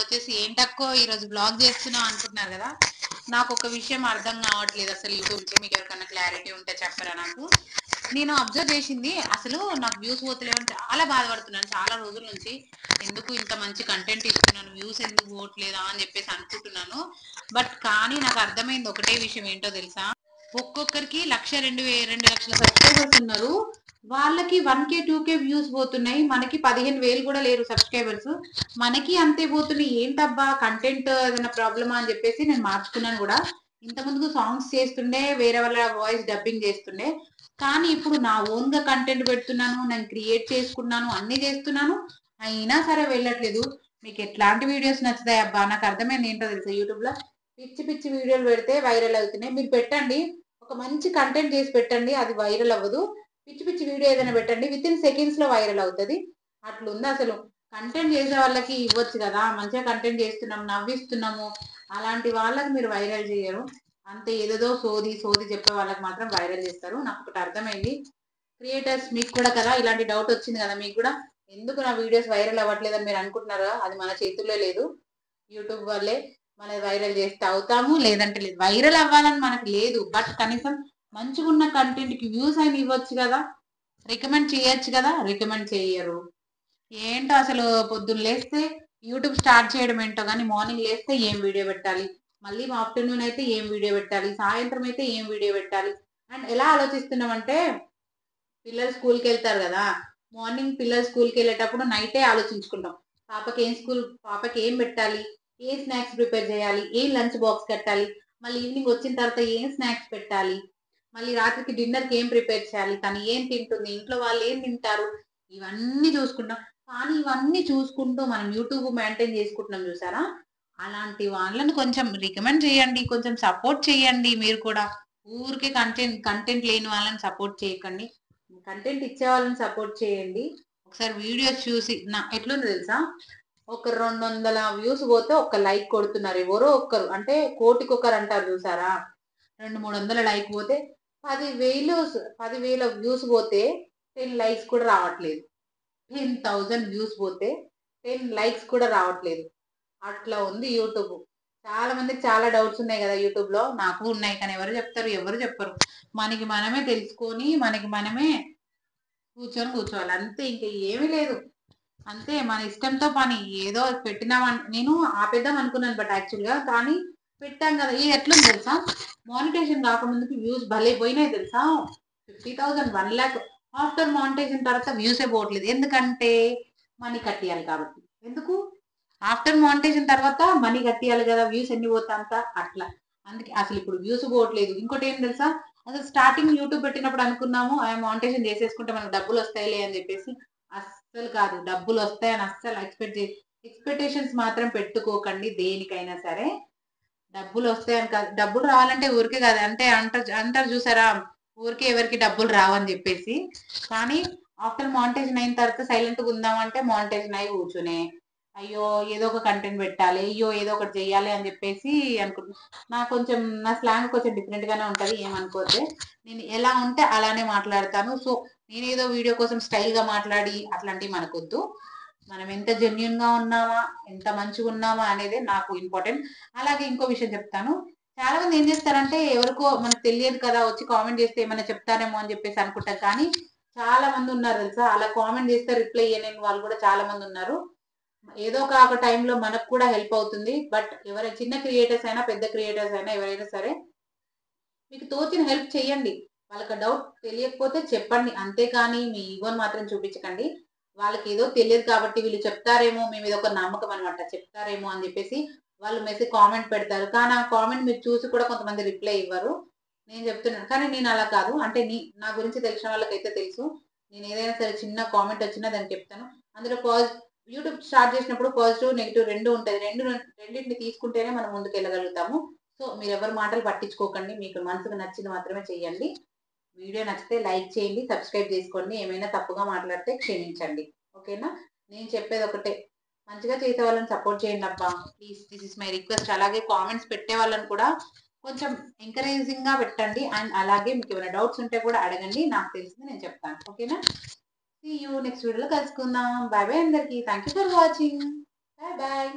వచ్చేసి ఏంటక్కో ఈరోజు బ్లాగ్ చేస్తున్నావు అనుకుంటున్నారు కదా. నాకు ఒక విషయం అర్థం కావట్లేదు అసలు యూట్యూబ్ మీకు ఎవరికన్నా క్లారిటీ ఉంటే చెప్పరా నాకు. నేను అబ్జర్వ్ చేసింది అసలు నాకు వ్యూస్ పోతలేవని చాలా బాధపడుతున్నాను చాలా రోజుల నుంచి. ఎందుకు ఇంత మంచి కంటెంట్ ఇస్తున్నాను వ్యూస్ ఎందుకు పోవట్లేదా అని చెప్పేసి అనుకుంటున్నాను. బట్ కానీ నాకు అర్థమైంది ఒకటే విషయం ఏంటో తెలుసా, ఒక్కొక్కరికి 1,00,000 2 సబ్స్క్రైబర్స్ ఉన్నారు. వాళ్ళకి 1K 2K వ్యూస్ పోతున్నాయి, మనకి 15,000 కూడా లేరు సబ్స్క్రైబర్స్. మనకి అంతే పోతున్నాయి. ఏంటబ్బా కంటెంట్ ఏదైనా ప్రాబ్లమా అని చెప్పేసి నేను మార్చుకున్నాను కూడా. ఇంత ముందుకు సాంగ్స్ చేస్తుండే, వేరే వాళ్ళ వాయిస్ డబ్బింగ్ చేస్తుండే, కానీ ఇప్పుడు నా ఓన్ గా కంటెంట్ పెడుతున్నాను, నేను క్రియేట్ చేసుకున్నాను, అన్ని చేస్తున్నాను, అయినా సరే వెళ్ళట్లేదు. మీకు ఎట్లాంటి వీడియోస్ నచ్చుతాయి అబ్బా? నాకు అర్థమైంది ఏంటో తెలుసా, యూట్యూబ్ లో పిచ్చి పిచ్చి వీడియోలు పెడితే వైరల్ అవుతున్నాయి. మీరు పెట్టండి, ఒక మంచి కంటెంట్ చేసి పెట్టండి, అది వైరల్ అవ్వదు. పిచ్చి పిచ్చి వీడియో ఏదైనా పెట్టండి, విత్ ఇన్ సెకండ్స్ లో వైరల్ అవుతుంది. అట్లుంది అసలు. కంటెంట్ చేసే వాళ్ళకి ఇవ్వచ్చు కదా, మంచిగా కంటెంట్ చేస్తున్నాము, నవ్విస్తున్నాము, అలాంటి వాళ్ళకి మీరు వైరల్ చేయరు. అంతే ఏదేదో సోది సోది చెప్పే వాళ్ళకి మాత్రం వైరల్ చేస్తారు. నాకు ఒకటి అర్థమైంది, క్రియేటర్స్ మీకు కూడా కదా ఇలాంటి డౌట్ వచ్చింది కదా మీకు కూడా, ఎందుకు నా వీడియోస్ వైరల్ అవ్వట్లేదని మీరు అనుకుంటున్నారా? అది మన చేతుల్లో లేదు. యూట్యూబ్ వల్లే మనం వైరల్ చేస్తే అవుతాము, లేదంటే లేదు. వైరల్ అవ్వాలని మనకు లేదు, బట్ కనీసం మంచిగా ఉన్న కంటెంట్ కి వ్యూస్ అయినా ఇవ్వచ్చు కదా, రికమెండ్ చేయొచ్చు కదా. రికమెండ్ చేయరు. ఏంటో అసలు పొద్దున్న లేస్తే యూట్యూబ్ స్టార్ట్ చేయడం ఏంటో కానీ, మార్నింగ్ లేస్తే ఏం వీడియో పెట్టాలి, మళ్ళీ ఆఫ్టర్నూన్ అయితే ఏం వీడియో పెట్టాలి, సాయంత్రం అయితే ఏం వీడియో పెట్టాలి. అండ్ ఎలా ఆలోచిస్తున్నామంటే, పిల్లలు స్కూల్కి వెళ్తారు కదా, మార్నింగ్ పిల్లలు స్కూల్కి వెళ్ళేటప్పుడు నైటే ఆలోచించుకుంటాం, పాపకి ఏం పెట్టాలి, ఏ స్నాక్స్ ప్రిపేర్ చేయాలి, ఏం లంచ్ బాక్స్ కట్టాలి, మళ్ళీ ఈవినింగ్ వచ్చిన తర్వాత ఏం స్నాక్స్ పెట్టాలి, మళ్ళీ రాత్రికి డిన్నర్కి ఏం ప్రిపేర్ చేయాలి, తను ఏం తింటుంది, ఇంట్లో వాళ్ళు ఏం తింటారు, ఇవన్నీ చూసుకుంటాం. కానీ ఇవన్నీ చూసుకుంటూ మనం యూట్యూబ్ మెయింటైన్ చేసుకుంటున్నాం చూసారా, అలాంటి వాళ్ళని కొంచెం రికమెండ్ చేయండి, కొంచెం సపోర్ట్ చేయండి. మీరు కూడా ఊరికే కంటెంట్ లేని వాళ్ళని సపోర్ట్ చేయకండి, కంటెంట్ ఇచ్చే వాళ్ళని సపోర్ట్ చేయండి. ఒకసారి వీడియోస్ చూసి నా ఎట్లుంది తెలుసా, ఒక 200 వ్యూస్ పోతే ఒక లైక్ కొడుతున్నారు ఎవరో ఒక్కరు, అంటే కోటికొకరు అంటారు చూసారా. 200-300 లైక్ పోతే 10,000 వ్యూస్ పోతే 10 లైక్స్ కూడా రావట్లేదు. 10,000 వ్యూస్ పోతే 10 లైక్స్ కూడా రావట్లేదు. అట్లా ఉంది యూట్యూబ్. చాలా మందికి చాలా డౌట్స్ ఉన్నాయి కదా యూట్యూబ్ లో, నాకు ఉన్నాయి, కానీ ఎవరు చెప్తారు? ఎవరు చెప్పరు. మనకి మనమే తెలుసుకొని మనకి మనమే కూర్చోవాలి, అంతే, ఇంకా ఏమీ లేదు. అంతే, మన ఇష్టంతో పని. ఏదో పెట్టినామని నేను ఆపేద్దాం అనుకున్నాను, బట్ యాక్చువల్గా కానీ పెట్టాం కదా. ఇది ఎట్లుంది తెలుసా, మానిటైజేషన్ కాకముందుకు వ్యూస్ భలే పోయినాయి తెలుసా, 50,000 1,00,000. ఆఫ్టర్ మానిటైజేషన్ తర్వాత వ్యూసే పోవట్లేదు. ఎందుకంటే మనీ కట్టియాలి కాబట్టి. ఎందుకు? ఆఫ్టర్ మానిటైజేషన్ తర్వాత మనీ కట్టియాలి కదా, వ్యూస్ ఎన్ని పోతా అంత అట్లా. అందుకే అసలు ఇప్పుడు వ్యూస్ పోవట్లేదు. ఇంకోటి ఏం తెలుసా, అసలు స్టార్టింగ్ యూట్యూబ్ పెట్టినప్పుడు అనుకున్నాము మానిటైజేషన్ చేసేసుకుంటే మనకు డబ్బులు వస్తాయిలే అని చెప్పేసి. అస్సలు కాదు, డబ్బులు వస్తాయని అస్సలు ఎక్స్పెక్టేషన్స్ మాత్రం పెట్టుకోకండి దేనికైనా సరే. డబ్బులు వస్తాయని కాదు, డబ్బులు రావాలంటే ఊరికే కాదు, అంటే అంటారు చూసారా, ఊరికే ఎవరికి డబ్బులు రావని చెప్పేసి. కానీ ఆఫ్టర్ మానిటైజేషన్ అయిన తర్వాత సైలెంట్ గా ఉందామంటే మానిటైజేషన్ అయి కూర్చునే, అయ్యో ఏదో ఒక కంటెంట్ పెట్టాలి, అయ్యో ఏదో ఒకటి చెయ్యాలి అని చెప్పేసి అనుకుంటున్నా. నా స్లాంగ్ కొంచెం డిఫరెంట్ గానే ఉంటది, ఏమనుకోతే. నేను ఎలా ఉంటే అలానే మాట్లాడతాను. సో నేను ఏదో వీడియో కోసం స్టైల్ గా మాట్లాడి అట్లాంటివి మనకొద్దు. మనం ఎంత జెన్యున్ గా ఉన్నామా, ఎంత మంచిగా ఉన్నామా అనేది నాకు ఇంపార్టెంట్. అలాగే ఇంకో విషయం చెప్తాను, చాలా మంది ఏం చేస్తారంటే ఎవరికో మనకు తెలియదు కదా వచ్చి కామెంట్ చేస్తే ఏమైనా చెప్తారేమో అని చెప్పేసి అనుకుంటారు. కానీ చాలా మంది ఉన్నారు తెలుసా, అలా కామెంట్ చేస్తే రిప్లై ఇయ్యలేని వాళ్ళు కూడా చాలా మంది ఉన్నారు. ఏదో ఒక టైంలో మనకు కూడా హెల్ప్ అవుతుంది. బట్ ఎవరైనా చిన్న క్రియేటర్స్ అయినా పెద్ద క్రియేటర్స్ అయినా ఎవరైనా సరే మీకు తోచిన హెల్ప్ చేయండి. వాళ్ళకి డౌట్ తెలియకపోతే చెప్పండి, అంతేకాని మీ ఈగోని మాత్రం చూపించకండి. వాళ్ళకి ఏదో తెలియదు కాబట్టి వీళ్ళు చెప్తారేమో, మీ మీద ఒక నమ్మకం అనమాట, చెప్తారేమో అని చెప్పేసి వాళ్ళు మెసేజ్ కామెంట్ పెడతారు. కానీ ఆ కామెంట్ మీరు చూసి కూడా కొంతమంది రిప్లై ఇవ్వరు. నేను చెప్తున్నాను, కానీ నేను అలా కాదు. అంటే నా గురించి తెలిసిన వాళ్ళకైతే తెలుసు, నేను ఏదైనా సరే చిన్న కామెంట్ వచ్చినా దాన్ని చెప్తాను. అందులో యూట్యూబ్ స్టార్ట్ చేసినప్పుడు పాజిటివ్ నెగిటివ్ రెండు ఉంటుంది. రెండింటిని తీసుకుంటేనే మనం ముందుకు వెళ్ళగలుగుతాము. సో మీరు ఎవరి మాటలు పట్టించుకోకండి, మీకు మనసుకు నచ్చింది మాత్రమే చేయండి. వీడియో నచ్చితే లైక్ చేయండి, సబ్స్క్రైబ్ చేసుకోండి, ఏమైనా తప్పుగా మాట్లాడితే క్షమించండి. ఓకేనా? నేను చెప్పేది ఒకటే, మంచిగా చేసే వాళ్ళని సపోర్ట్ చేయండి అబ్బా, please, this is my request. అలాగే కామెంట్స్ పెట్టే వాళ్ళని కూడా కొంచెం ఎంకరేజింగ్ గా పెట్టండి. అండ్ అలాగే మీకు ఏమైనా డౌట్స్ ఉంటే కూడా అడగండి, నాకు తెలిసింది నేను చెప్తాను. ఓకేనా? సీ యూ నెక్స్ట్ వీడియోలో కలుసుకుందాం. బాయ్ బాయ్ అందరికి. Thank you for watching. Bye bye.